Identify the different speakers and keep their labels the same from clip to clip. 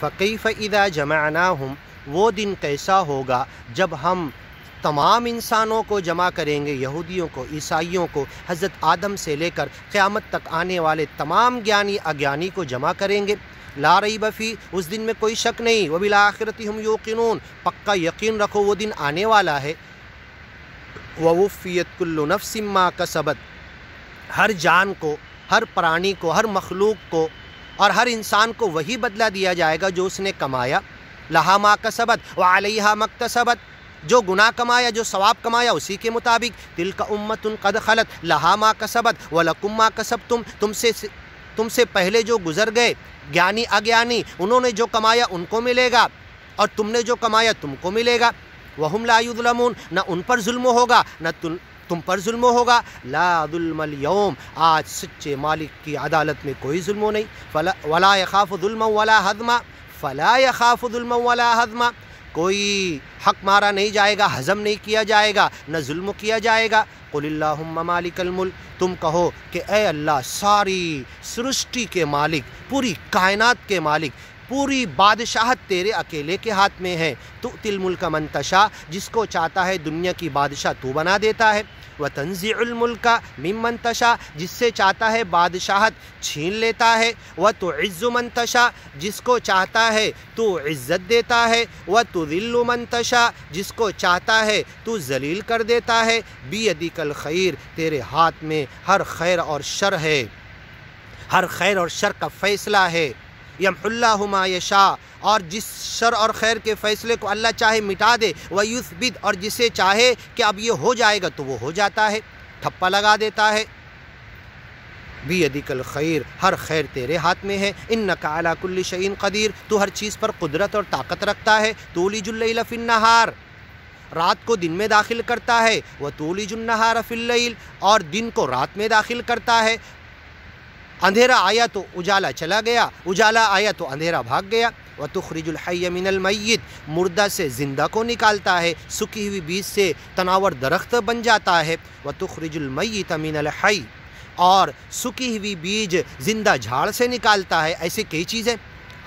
Speaker 1: فکیف اذا جمعناہم، وہ دن کیسا ہوگا جب ہم تمام انسانوں کو جمع کریں گے، یہودیوں کو، عیسائیوں کو، حضرت آدم سے لے کر قیامت تک آنے والے تمام گیانی اگیانی کو جمع کریں گے۔ لا ریب فی، اس دن میں کوئی شک نہیں۔ وبالآخرۃ ہم یوقنون، پکا یقین رکھو وہ دن آنے والا ہے۔ ووفیت کل نفس ما کسبت، ہر جان کو، ہر پرانی کو، ہر مخلوق کو اور ہر انسان کو وہی بدلہ دیا جائے گا جو اس نے کمایا۔ لہا ما کسبت وعلیہا ما اکتسبت، جو گناہ کمایا، جو ثواب کمایا، اسی کے مطابق۔ تلک امۃ قد خلت لہا ما کسبت ولکم ما کسبتم، تم سے پہلے جو گزر گئے گیانی اگیانی، انہوں نے جو کمایا ان کو ملے گا اور تم نے جو کمایا تم کو ملے گا۔ وہم لا یظلمون، نہ ان پر ظلم ہوگا نہ تم پر ظلم ہوگا۔ لا ظلم اليوم، آج سچے مالک کی عدالت میں کوئی ظلم نہیں۔ ولا يخاف ظلما ولا ہضما، فلا يخاف ظلما ولا ہضما، کوئی حق مارا نہیں جائے گا، ہضم نہیں کیا جائے گا، نہ ظلم کیا جائے گا۔ قل اللہم مالک الملک، تم کہو کہ اے اللہ ساری سرشٹی کے مالک، پوری کائنات کے مالک، پوری بادشاہت تیرے اکیلے کے ہاتھ میں ہے۔ تؤتی الملک من تشاء، جس کو چاہتا ہے دنیا کی بادشاہ تو بنا دیتا ہے۔ وتنزع الملک ممن تشاء، جس سے چاہتا ہے بادشاہت چھین لیتا ہے۔ وتعز من تشاء، جس کو چاہتا ہے تو عزت دیتا ہے۔ وتذل من تشاء، جس کو چاہتا ہے تو ذلیل کر دیتا ہے۔ بیدک الخیر، تیرے ہاتھ میں ہر خیر اور شر ہے، ہر خیر اور شر کا فیصلہ ہے۔ یمحو اللہ ما یشاء، اور جس شر اور خیر کے فیصلے کو اللہ چاہے مٹا دے۔ ویثبت، اور جسے چاہے کہ اب یہ ہو جائے گا تو وہ ہو جاتا ہے، ٹھپا لگا دیتا ہے۔ بیدک الخیر، ہر خیر تیرے ہاتھ میں ہے۔ انک علی کل شیء قدیر، تو ہر چیز پر قدرت اور طاقت رکھتا ہے۔ تولج اللیل فی النہار، رات کو دن میں داخل کرتا ہے۔ وتولج النہار فی اللیل، اور دن کو رات میں داخل کرتا ہے۔ اندھیرا آیا تو اجالا چلا گیا، اجالا آیا تو اندھیرا بھاگ گیا۔ وتخرج الحی من المیت، مردہ سے زندہ کو نکالتا ہے، سکی ہوئی بیج سے تناور درخت بن جاتا ہے۔ وتخرج المیت من الحی، اور سکی ہوئی بیج زندہ جھاڑ سے نکالتا ہے۔ ایسے کئی چیزیں،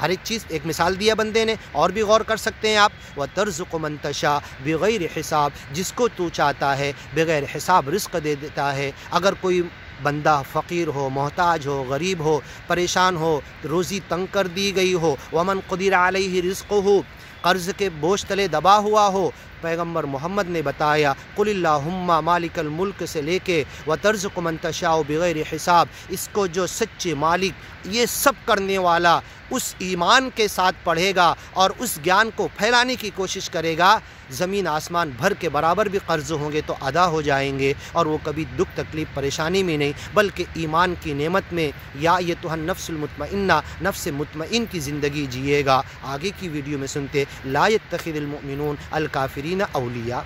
Speaker 1: ہر ایک چیز ایک مثال دیا بندے نے، اور بھی غور کر سکتے ہیں آپ۔ وترزق من تشاء بغیر حساب، جس کو تو چاہتا ہے بغیر حساب رزق دے دیتا ہے۔ اگر کوئی بندہ فقیر ہو، محتاج ہو، غریب ہو، پریشان ہو، روزی تنگ کر دی گئی ہو، ومن قدر علیہ رزقہ، قرض کے بوجھ تلے دبا ہوا ہو، پیغمبر محمد نے بتایا قل اللہم مالک الملک سے لے کے وترزق من تشاء بغیر حساب، اس کو جو سچے مالک یہ سب کرنے والا اس ایمان کے ساتھ پڑھے گا اور اس گیان کو پھیلانے کی کوشش کرے گا، زمین آسمان بھر کے برابر بھی قرض ہوں گے تو ادا ہو جائیں گے، اور وہ کبھی دکھ تکلیف پریشانی میں نہیں بلکہ ایمان کی نعمت میں، یا ایتھا النفس المطمئنہ، نفس مطمئن کی زندگی جیے گا۔ آگے کی ویڈیو میں سنتے لا یتخذ المؤمنون الکافرین اولیاء۔